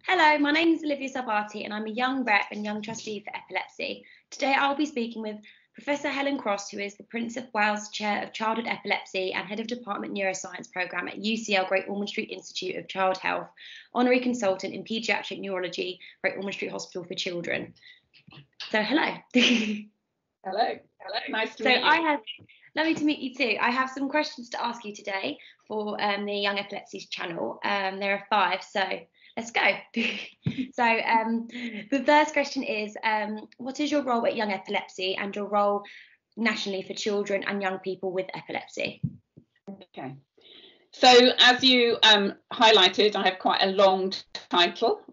Hello, my name is Olivia and I'm a Young Rep and Young Trustee for Epilepsy. Today I'll be speaking with Professor Helen Cross, who is the Prince of Wales Chair of Childhood Epilepsy and Head of Department Neuroscience Programme at UCL Great Ormond Street Institute of Child Health, Honorary Consultant in Paediatric Neurology, Great Ormond Street Hospital for Children. So hello. Hello, nice to meet you. Lovely to meet you too. I have some questions to ask you today for the Young Epilepsy channel. There are 5, so let's go. So the first question is, what is your role at Young Epilepsy and your role nationally for children and young people with epilepsy? Okay. So as you highlighted, I have quite a long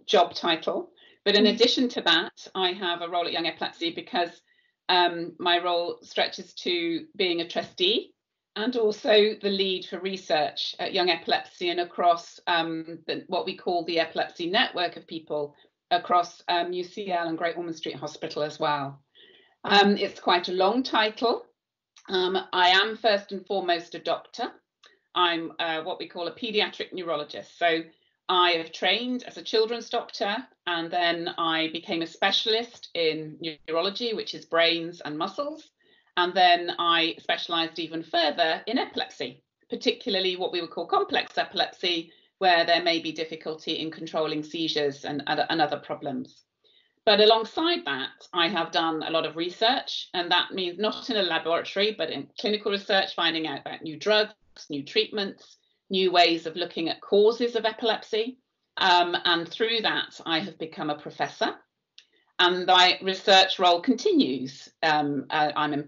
job title, but in addition to that, I have a role at Young Epilepsy because my role stretches to being a trustee and also the lead for research at Young Epilepsy and across what we call the epilepsy network of people across UCL and Great Ormond Street Hospital as well. It's quite a long title. I am first and foremost a doctor. I'm what we call a paediatric neurologist. So I have trained as a children's doctor, and then I became a specialist in neurology, which is brains and muscles. And then I specialised even further in epilepsy, particularly what we would call complex epilepsy, where there may be difficulty in controlling seizures and other problems. But alongside that, I have done a lot of research, and that means not in a laboratory, but in clinical research, finding out about new drugs, new treatments, new ways of looking at causes of epilepsy. And through that, I have become a professor. And my research role continues. I'm a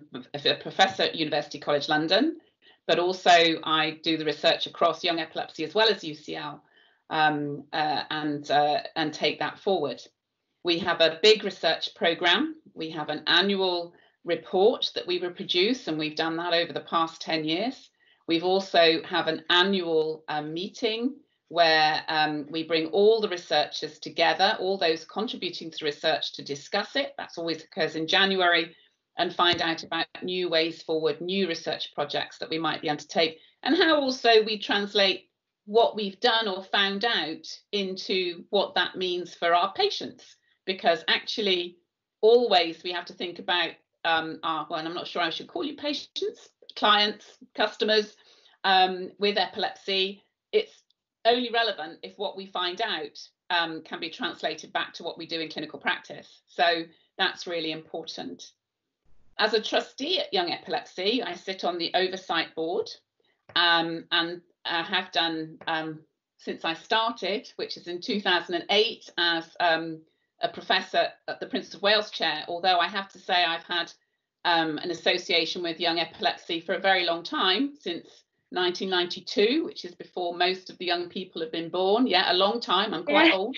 professor at University College London, but also I do the research across Young Epilepsy as well as UCL and take that forward. We have a big research programme. We have an annual report that we produce, and we've done that over the past 10 years. We've also have an annual meeting where we bring all the researchers together, all those contributing to research, to discuss it. That always occurs in January, and find out about new ways forward, new research projects that we might be able to take, and how also we translate what we've done or found out into what that means for our patients. Because actually, always we have to think about and I'm not sure I should call you patients, clients, customers with epilepsy. It's only relevant if what we find out can be translated back to what we do in clinical practice. So that's really important. As a trustee at Young Epilepsy, I sit on the oversight board and I have done since I started, which is in 2008, as a professor at the Prince of Wales Chair, although I have to say I've had an association with Young Epilepsy for a very long time, since 1992, which is before most of the young people have been born. Yeah, a long time. I'm quite old.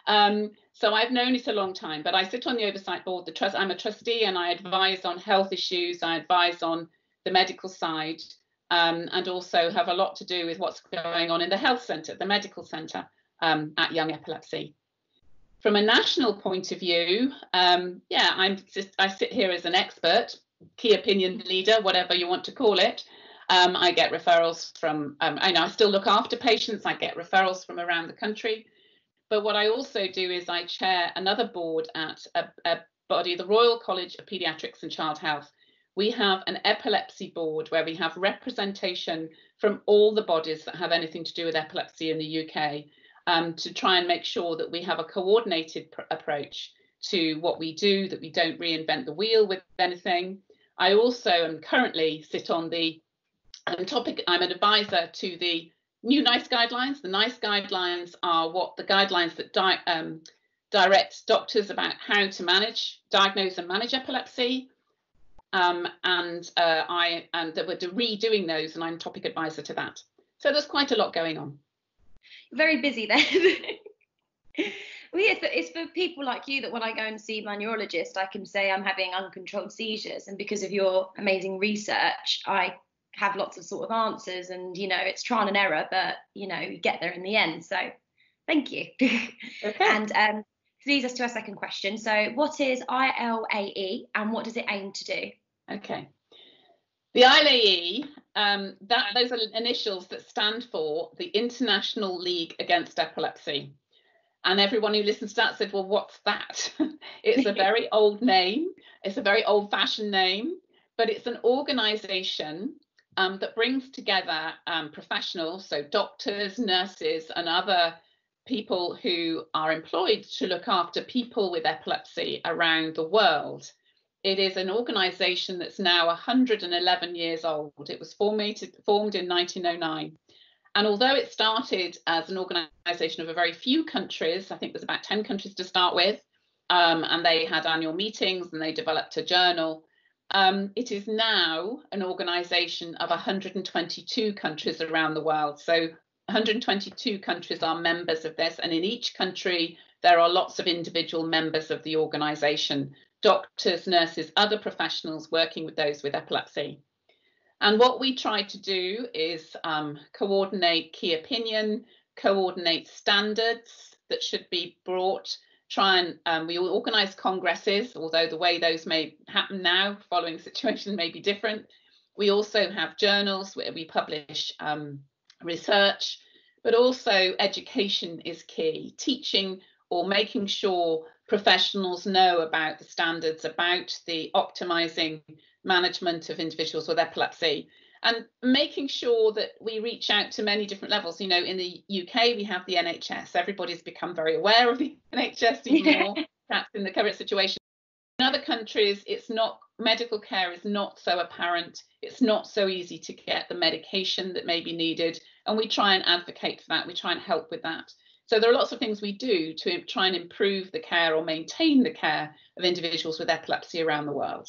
So I've known it a long time, but I sit on the oversight board. I'm a trustee and I advise on health issues. I advise on the medical side and also have a lot to do with what's going on in the health centre, the medical centre at Young Epilepsy. From a national point of view, I sit here as an expert, key opinion leader, whatever you want to call it. I get referrals from, I still look after patients. I get referrals from around the country. But what I also do is I chair another board at a body, the Royal College of Paediatrics and Child Health. We have an epilepsy board where we have representation from all the bodies that have anything to do with epilepsy in the UK. To try and make sure that we have a coordinated approach to what we do, that we don't reinvent the wheel with anything. I also am currently sit on the topic, I'm an advisor to the new NICE guidelines. The NICE guidelines are what the guidelines that direct doctors about how to diagnose and manage epilepsy. We're redoing those, and I'm topic advisor to that. So there's quite a lot going on. Very busy then. Well, yeah, it's for people like you that when I go and see my neurologist, I can say I'm having uncontrolled seizures, and because of your amazing research, I have lots of sort of answers, and it's trial and error, but you get there in the end. So thank you. Okay. And leads us to our second question. So what is ILEA and what does it aim to do? Okay. The ILEA, those are initials that stand for the International League Against Epilepsy. And everyone who listens to that said, well, what's that? It's a very old name. It's a very old-fashioned name, but it's an organization that brings together professionals, so doctors, nurses, and other people who are employed to look after people with epilepsy around the world. It is an organization that's now 111 years old. It was formed in 1909. And although it started as an organization of a very few countries, I think there's about 10 countries to start with, and they had annual meetings and they developed a journal, it is now an organization of 122 countries around the world. So 122 countries are members of this, and in each country there are lots of individual members of the organization, doctors, nurses, other professionals working with those with epilepsy. And what we try to do is coordinate key opinion, coordinate standards that should be brought, we organise congresses, although the way those may happen now following the situation may be different. We also have journals where we publish research, but also education is key, teaching or making sure professionals know about the standards, about the optimising management of individuals with epilepsy, and making sure that we reach out to many different levels. You know, in the UK, we have the NHS. Everybody's become very aware of the NHS even more, perhaps in the current situation. In other countries, it's not, medical care is not so apparent. It's not so easy to get the medication that may be needed. And we try and advocate for that. We try and help with that. So there are lots of things we do to try and improve the care or maintain the care of individuals with epilepsy around the world.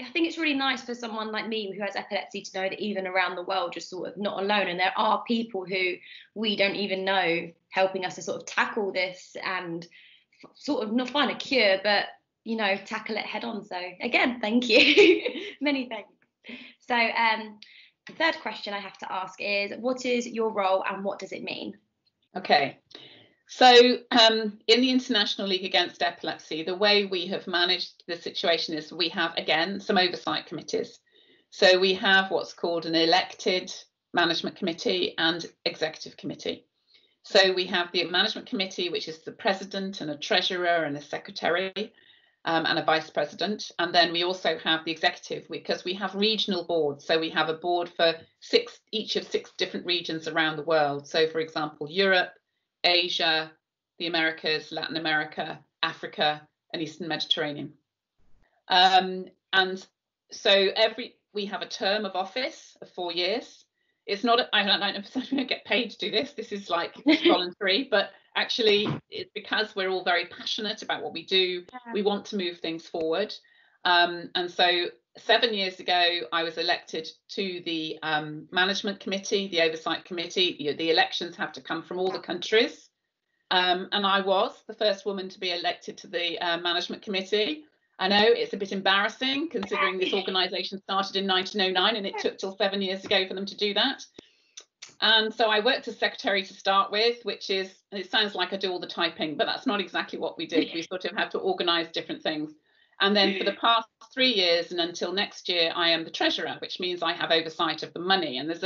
I think it's really nice for someone like me who has epilepsy to know that even around the world you're sort of not alone, and there are people who we don't even know helping us to sort of tackle this and sort of not find a cure, but, you know, tackle it head on. So again, thank you. Many thanks. So the third question I have to ask is, what is your role and what does it mean? Okay. So in the International League Against Epilepsy, the way we have managed the situation is we have, again, some oversight committees. So we have what's called an elected management committee and executive committee. So we have the management committee, which is the president and a treasurer and a secretary and a vice president. And then we also have the executive, because we have regional boards. So we have a board for each of 6 different regions around the world. So, for example, Europe, Asia, the Americas, Latin America, Africa, and Eastern Mediterranean. And so we have a term of office of 4 years. It's not, I don't know if we don't get paid to do this. This is like voluntary, but actually it's because we're all very passionate about what we do. We want to move things forward. And so 7 years ago, I was elected to the management committee, the oversight committee. The elections have to come from all the countries. And I was the first woman to be elected to the management committee. I know it's a bit embarrassing considering this organisation started in 1909 and it took till 7 years ago for them to do that. And so I worked as secretary to start with, which is, it sounds like I do all the typing, but that's not exactly what we did. We sort of have to organise different things. And then for the past 3 years and until next year, I am the treasurer, which means I have oversight of the money. And there's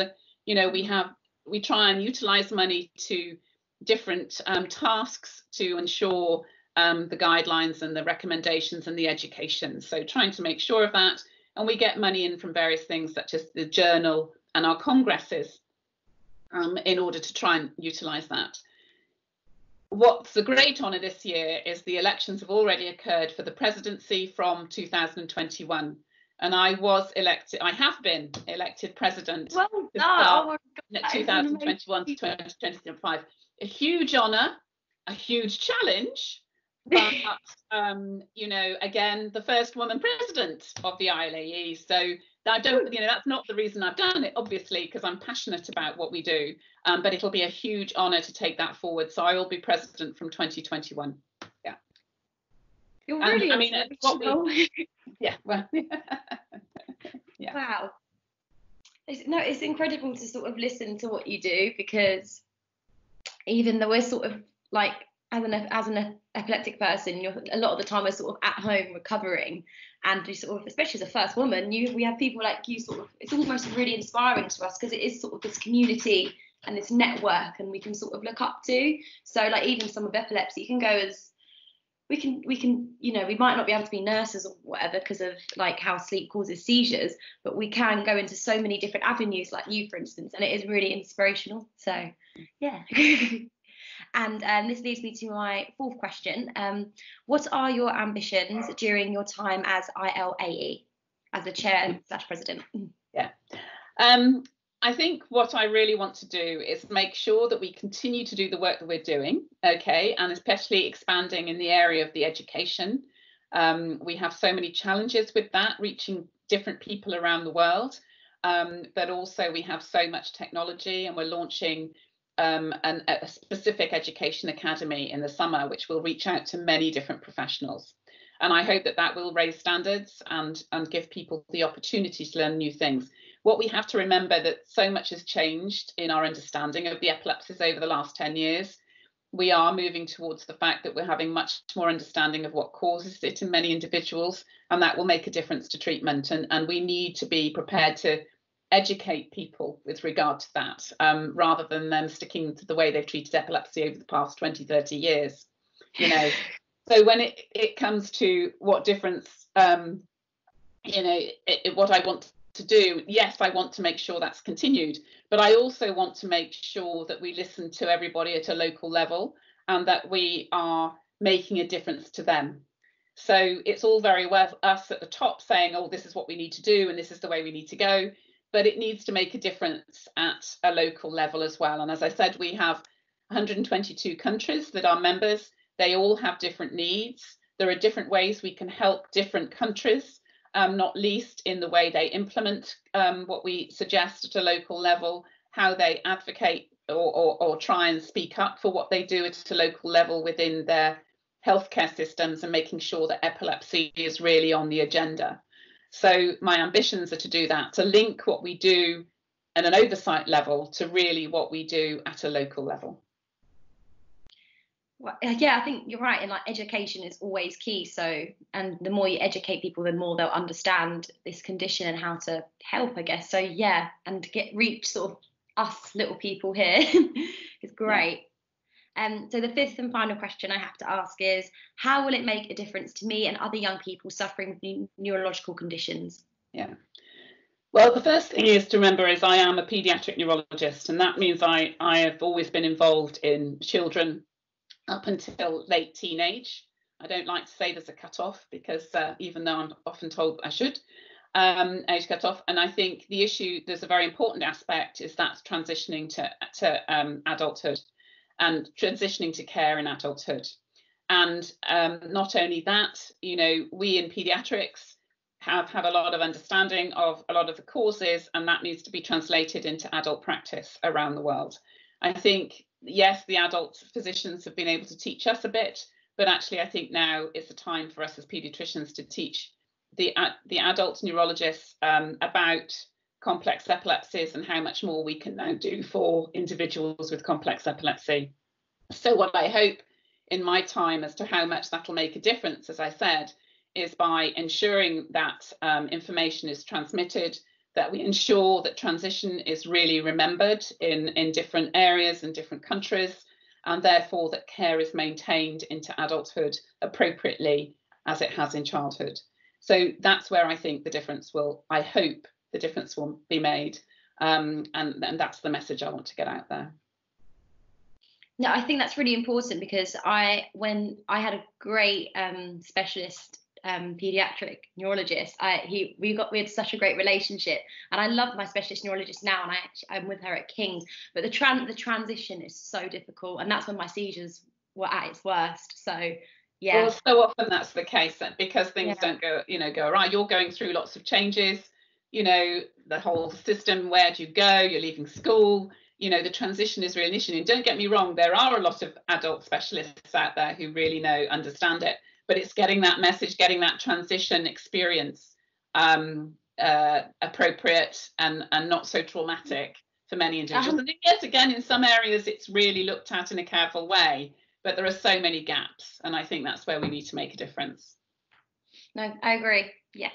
we try and utilise money to different tasks to ensure the guidelines and the recommendations and the education. So trying to make sure of that. And we get money in from various things such as the journal and our congresses in order to try and utilise that. What's a great honour this year is the elections have already occurred for the presidency from 2021. And I have been elected president. Well done. 2021 to 2025. A huge honour, a huge challenge, but again, the first woman president of the ILEA. So I don't, that's not the reason I've done it, obviously, because I'm passionate about what we do. But it'll be a huge honour to take that forward. So I will be president from 2021. Yeah. You're really yeah. Well. Yeah. Wow. It's incredible to sort of listen to what you do, because even though we're sort of like, as an epileptic person, a lot of the time we're sort of at home recovering, and you sort of, especially as a first woman, we have people like you sort of, it's almost really inspiring to us, because it is sort of this community and this network, and we can sort of look up to. So like even some of epilepsy, you can go as we can we might not be able to be nurses or whatever because of like how sleep causes seizures, but we can go into so many different avenues, like you for instance, and it is really inspirational. So yeah. And this leads me to my fourth question. What are your ambitions during your time as ILEA, as the chair / president? Yeah. I think what I really want to do is make sure that we continue to do the work that we're doing, okay, and especially expanding in the area of the education. We have so many challenges with that, reaching different people around the world, but also we have so much technology, and we're launching a specific education academy in the summer, which will reach out to many different professionals. And I hope that that will raise standards and give people the opportunity to learn new things. What we have to remember that so much has changed in our understanding of the epilepsies over the last 10 years. We are moving towards the fact that we're having much more understanding of what causes it in many individuals, and that will make a difference to treatment. And we need to be prepared to educate people with regard to that, rather than them sticking to the way they've treated epilepsy over the past 20, 30 years. So when it comes to what difference, what I want to do, yes, I want to make sure that's continued, but I also want to make sure that we listen to everybody at a local level and that we are making a difference to them. So it's all very well us at the top saying, oh, this is what we need to do and this is the way we need to go, but it needs to make a difference at a local level as well. And as I said, we have 122 countries that are members. They all have different needs. There are different ways we can help different countries, not least in the way they implement what we suggest at a local level, how they advocate or try and speak up for what they do at a local level within their healthcare systems, and making sure that epilepsy is really on the agenda. So my ambitions are to do that, to link what we do at an oversight level to really what we do at a local level. Well, yeah, I think you're right. And like education is always key. So, and the more you educate people, the more they'll understand this condition and how to help, I guess. So yeah, and reach sort of us little people here is great. So the fifth and final question I have to ask is, how will it make a difference to me and other young people suffering from neurological conditions? Yeah. Well, the first thing is to remember is I am a paediatric neurologist, and that means I have always been involved in children up until late teenage. I don't like to say there's a cutoff because even though I'm often told I should, age cutoff. And I think the issue, there's a very important aspect, is that's transitioning to adulthood and transitioning to care in adulthood. And not only that, we in paediatrics have a lot of understanding of a lot of the causes, and that needs to be translated into adult practice around the world. I think, yes, the adult physicians have been able to teach us a bit, but actually I think now is the time for us as paediatricians to teach the adult neurologists about complex epilepsies and how much more we can now do for individuals with complex epilepsy. So what I hope in my time as to how much that'll make a difference, as I said, is by ensuring that information is transmitted, that we ensure that transition is really remembered in different areas and different countries, and therefore that care is maintained into adulthood appropriately as it has in childhood. So that's where I think the difference I hope the difference will be made. And that's the message I want to get out there. No, I think that's really important, because when I had a great specialist pediatric neurologist, we had such a great relationship, and I love my specialist neurologist now, and I'm with her at King's. But the transition is so difficult, and that's when my seizures were at its worst. So yeah. Well, so often that's the case, because things don't go right. You're going through lots of changes. The whole system. Where do you go? You're leaving school. The transition is really an issue. And don't get me wrong, there are a lot of adult specialists out there who really understand it. But it's getting that message, getting that transition experience appropriate and not so traumatic for many individuals. And yet again, in some areas, it's really looked at in a careful way, but there are so many gaps. And I think that's where we need to make a difference. No, I agree. Yeah,